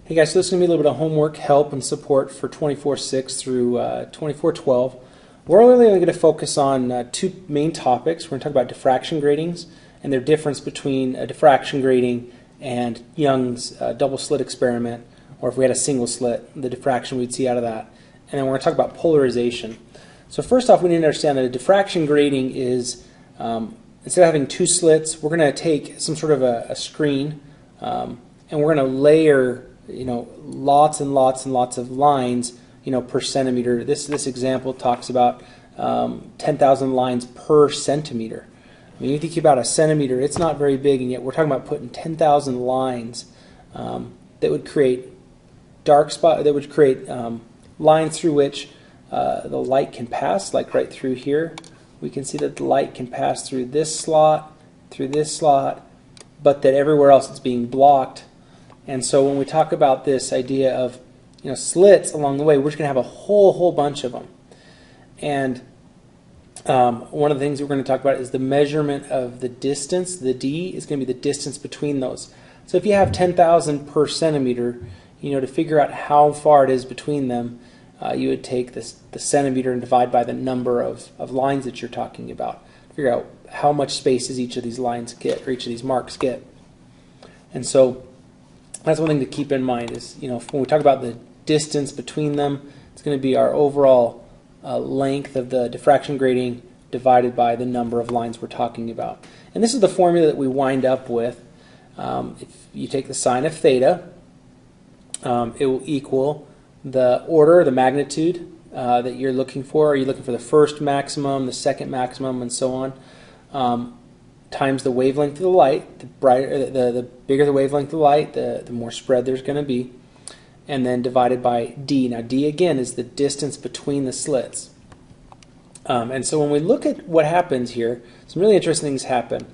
Hey guys, so this is going to be a little bit of homework, help, and support for 24/6 through 24/12. We're really only going to focus on two main topics. We're going to talk about diffraction gratings and their difference between a diffraction grating and Young's double slit experiment, or if we had a single slit, the diffraction we'd see out of that. And then we're going to talk about polarization. So first off, we need to understand that a diffraction grating is, instead of having two slits, we're going to take some sort of a screen and we're going to layer lots and lots and lots of lines, per centimeter. This example talks about 10,000 lines per centimeter. When you think about a centimeter, it's not very big, and yet we're talking about putting 10,000 lines that would create lines through which the light can pass, like right through here. We can see that the light can pass through this slot, but that everywhere else it's being blocked. And so when we talk about this idea of slits along the way, we're just going to have a whole bunch of them. And one of the things that we're going to talk about is the measurement of the distance. The D is going to be the distance between those. So if you have 10,000 per centimeter, to figure out how far it is between them, you would take the centimeter and divide by the number of lines that you're talking about. Figure out how much space does each of these lines get, or each of these marks get. And so that's one thing to keep in mind is, when we talk about the distance between them, it's going to be our overall length of the diffraction grating divided by the number of lines we're talking about. And this is the formula that we wind up with. If you take the sine of theta, it will equal the order, the magnitude that you're looking for. Are you looking for the first maximum, the second maximum, and so on? Times the wavelength of the light. The bigger the wavelength of the light, the more spread there's going to be, and then divided by D. Now D again is the distance between the slits. And so when we look at what happens here, some really interesting things happen.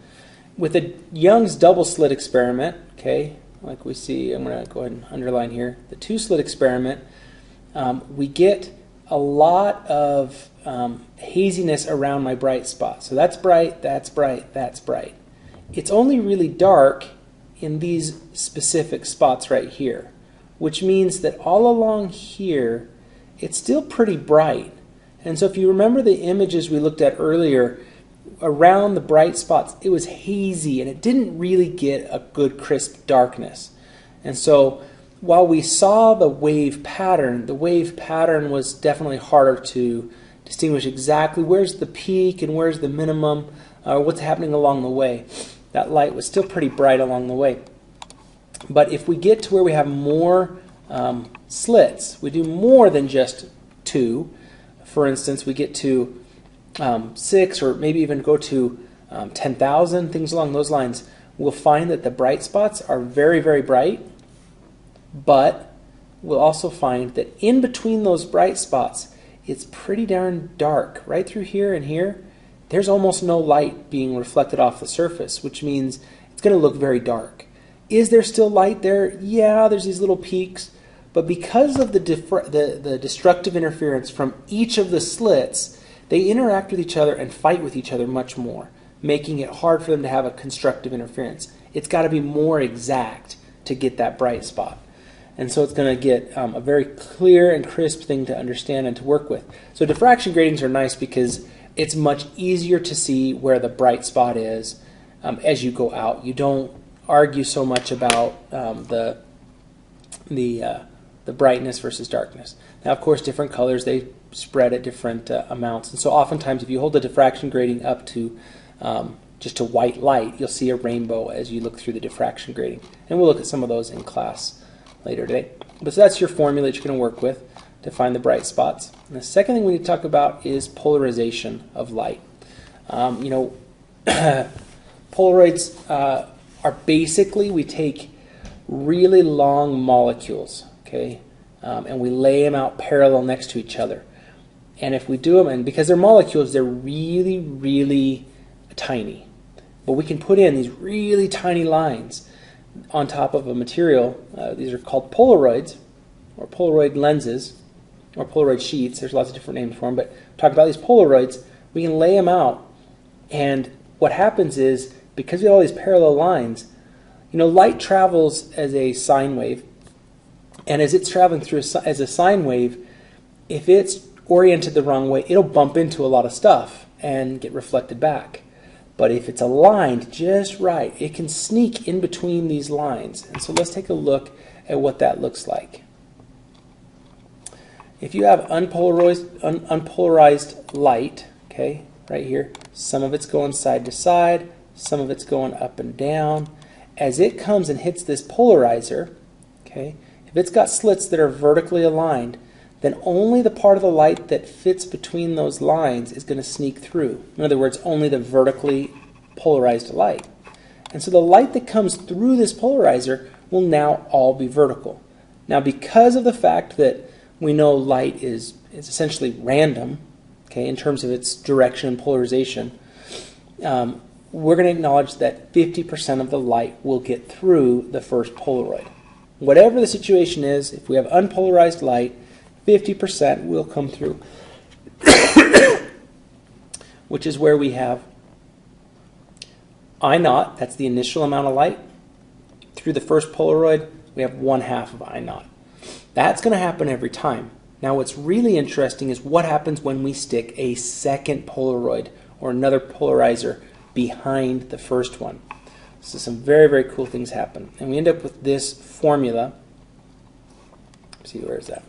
With the Young's double slit experiment, okay, like we see, I'm going to go ahead and underline here, the two slit experiment, we get a lot of haziness around my bright spot. So that's bright, that's bright, that's bright. It's only really dark in these specific spots right here, which means that all along here it's still pretty bright. And so if you remember the images we looked at earlier, around the bright spots it was hazy and it didn't really get a good crisp darkness. And so while we saw the wave pattern was definitely harder to distinguish exactly where's the peak and where's the minimum, what's happening along the way. That light was still pretty bright along the way. But if we get to where we have more slits, we do more than just two. For instance, we get to 6 or maybe even go to 10,000, things along those lines, we'll find that the bright spots are very, very bright. But we'll also find that in between those bright spots, it's pretty darn dark. Right through here and here, there's almost no light being reflected off the surface, which means it's going to look very dark. Is there still light there? Yeah, there's these little peaks. But because of the destructive interference from each of the slits, they interact with each other and fight with each other much more, making it hard for them to have a constructive interference. It's got to be more exact to get that bright spot. And so it's going to get a very clear and crisp thing to understand and to work with. So diffraction gratings are nice because it's much easier to see where the bright spot is as you go out. You don't argue so much about the brightness versus darkness. Now, of course, different colors, they spread at different amounts. And so oftentimes if you hold the diffraction grating up to just to white light, you'll see a rainbow as you look through the diffraction grating. And we'll look at some of those in class later today. But so that's your formula that you're going to work with to find the bright spots. And the second thing we need to talk about is polarization of light. Polaroids are basically, we take really long molecules, okay, and we lay them out parallel next to each other. And if we do them, and because they're molecules, they're really, really tiny. But we can put in these really tiny lines on top of a material. These are called Polaroids, or Polaroid lenses, or Polaroid sheets. There's lots of different names for them, but talk about these Polaroids. We can lay them out, and what happens is, because we have all these parallel lines, light travels as a sine wave, And as it's traveling through as a sine wave, if it's oriented the wrong way, it'll bump into a lot of stuff and get reflected back. But if it's aligned just right, it can sneak in between these lines. And so let's take a look at what that looks like. If you have unpolarized light, okay, right here, some of it's going side to side, some of it's going up and down. As it comes and hits this polarizer, okay, if it's got slits that are vertically aligned, then only the part of the light that fits between those lines is going to sneak through. In other words, only the vertically polarized light. And so the light that comes through this polarizer will now all be vertical. Now, because of the fact that we know light is essentially random, okay, in terms of its direction and polarization, we're going to acknowledge that 50% of the light will get through the first Polaroid. Whatever the situation is, if we have unpolarized light, 50% will come through, which is where we have I naught, that's the initial amount of light. Through the first Polaroid, we have 1/2 of I naught. That's going to happen every time. Now what's really interesting is what happens when we stick a second Polaroid or another polarizer behind the first one. So some very, very cool things happen. And we end up with this formula. Let's see, where is that?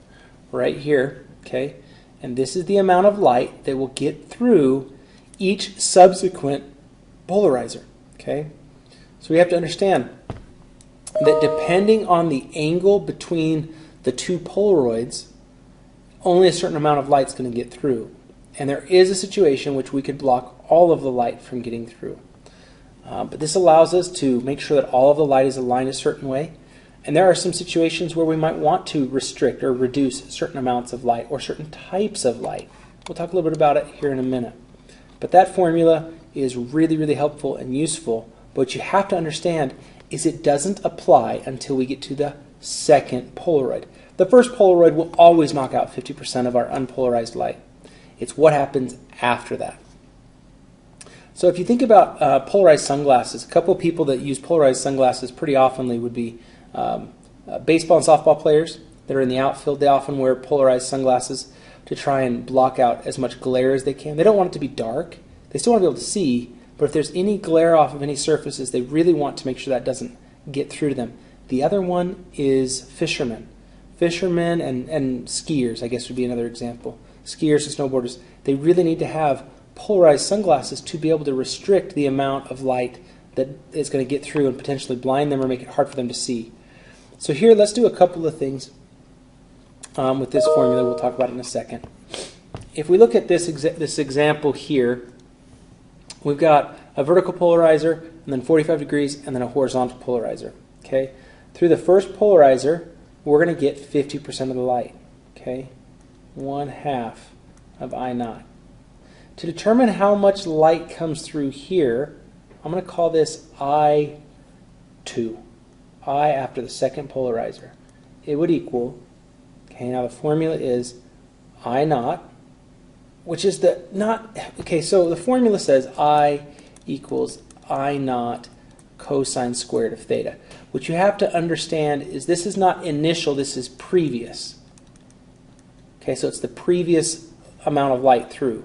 Right here, okay? And this is the amount of light that will get through each subsequent polarizer, okay? So we have to understand that depending on the angle between the two Polaroids, only a certain amount of light is going to get through. And there is a situation which we could block all of the light from getting through. But this allows us to make sure that all of the light is aligned a certain way. And there are some situations where we might want to restrict or reduce certain amounts of light or certain types of light. We'll talk a little bit about it here in a minute. But that formula is really, really helpful and useful. But what you have to understand is it doesn't apply until we get to the second Polaroid. The first Polaroid will always knock out 50% of our unpolarized light. It's what happens after that. So if you think about polarized sunglasses, a couple of people that use polarized sunglasses pretty oftenly would be baseball and softball players that are in the outfield. They often wear polarized sunglasses to try and block out as much glare as they can. They don't want it to be dark. They still want to be able to see, but if there's any glare off of any surfaces, they really want to make sure that doesn't get through to them. The other one is fishermen. Fishermen and skiers, I guess, would be another example. Skiers and snowboarders, they really need to have polarized sunglasses to be able to restrict the amount of light that is going to get through and potentially blind them or make it hard for them to see. So here, let's do a couple of things with this formula. We'll talk about it in a second. If we look at this example here, we've got a vertical polarizer and then 45 degrees and then a horizontal polarizer. Okay, through the first polarizer, we're going to get 50% of the light. Okay, 1/2 of I naught. To determine how much light comes through here, I'm going to call this I2. I after the second polarizer. It would equal, okay, now the formula is I naught, which is the not, okay, so the formula says I equals I naught cosine squared of theta. What you have to understand is this is not initial, this is previous. Okay, so it's the previous amount of light through.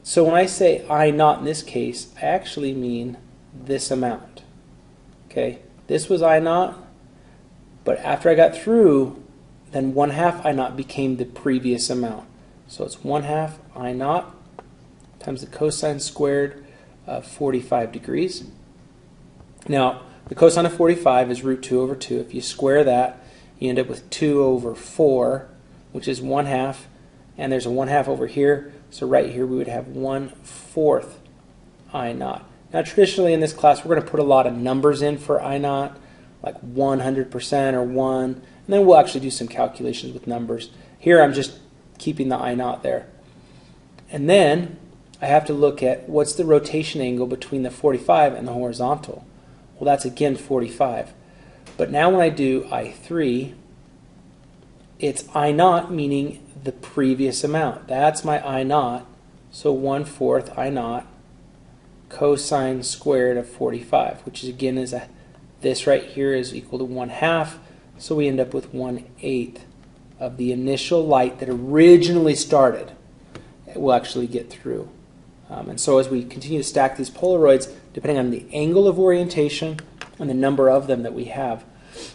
So when I say I naught in this case, I actually mean this amount. Okay, this was I naught, but after I got through, then 1/2 I naught became the previous amount. So it's 1/2 I naught times the cosine squared of 45 degrees. Now, the cosine of 45 is root 2 over 2. If you square that, you end up with 2 over 4, which is 1/2, and there's a 1/2 over here, so right here we would have 1/4 I naught. Now traditionally in this class we're going to put a lot of numbers in for I naught, like 100% or 1, and then we'll actually do some calculations with numbers. Here I'm just keeping the I naught there. And then I have to look at what's the rotation angle between the 45 and the horizontal. Well, that's again 45. But now when I do I3, it's I naught, meaning the previous amount. That's my I naught. So 1/4 I naught cosine squared of 45, which is again is this right here is equal to 1/2 So we end up with 1/8 of the initial light that originally started will actually get through. And so as we continue to stack these Polaroids, depending on the angle of orientation and the number of them that we have,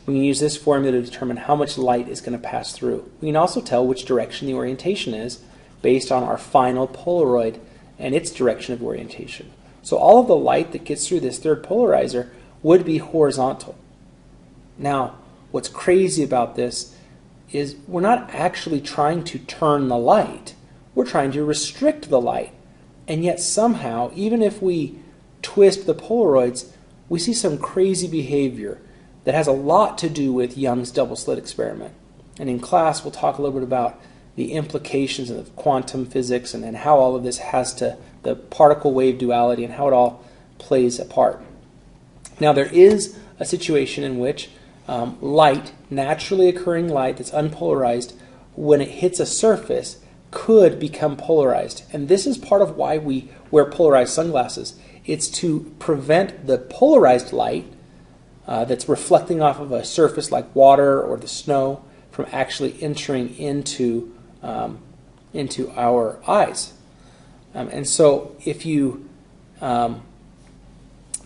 we can use this formula to determine how much light is going to pass through. We can also tell which direction the orientation is based on our final Polaroid and its direction of orientation. So all of the light that gets through this third polarizer would be horizontal. Now, what's crazy about this is we're not actually trying to turn the light. We're trying to restrict the light. And yet somehow, even if we twist the Polaroids, we see some crazy behavior that has a lot to do with Young's double slit experiment. And in class, we'll talk a little bit about the implications of quantum physics and how all of this has to the particle wave duality and how it all plays a part. Now, there is a situation in which light, naturally occurring light that's unpolarized, when it hits a surface, could become polarized. And this is part of why we wear polarized sunglasses. It's to prevent the polarized light that's reflecting off of a surface like water or the snow from actually entering into our eyes. And so if you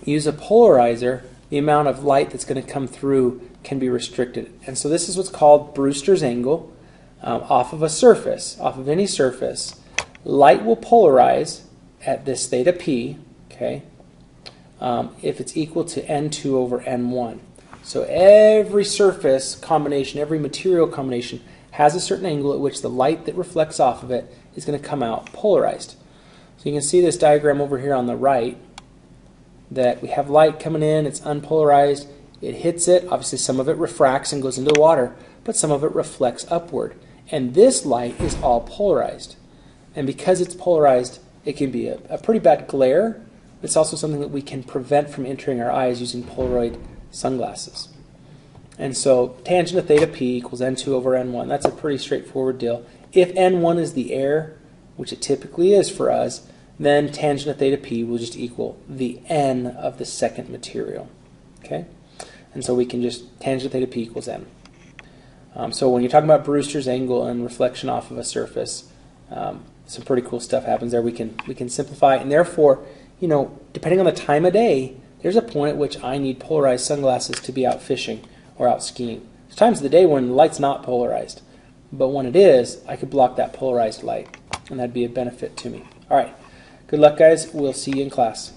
use a polarizer, the amount of light that's going to come through can be restricted. And so this is what's called Brewster's angle. Off of a surface, off of any surface, light will polarize at this theta p, okay, if it's equal to n2 over n1. So every surface combination, every material combination has a certain angle at which the light that reflects off of it is going to come out polarized. So you can see this diagram over here on the right, that we have light coming in, it's unpolarized, it hits it, obviously some of it refracts and goes into the water, but some of it reflects upward. And this light is all polarized. And because it's polarized, it can be a pretty bad glare. It's also something that we can prevent from entering our eyes using Polaroid sunglasses. And so tangent of theta p equals n2 over n1. That's a pretty straightforward deal. If n1 is the air, which it typically is for us, then tangent of theta p will just equal the n of the second material. Okay? And so we can just tangent of theta p equals n. So when you're talking about Brewster's angle and reflection off of a surface, some pretty cool stuff happens there. We can simplify it, and therefore, you know, depending on the time of day, there's a point at which I need polarized sunglasses to be out fishing or out skiing. There's times of the day when the light's not polarized, but when it is, I could block that polarized light, and that'd be a benefit to me. All right, good luck, guys. We'll see you in class.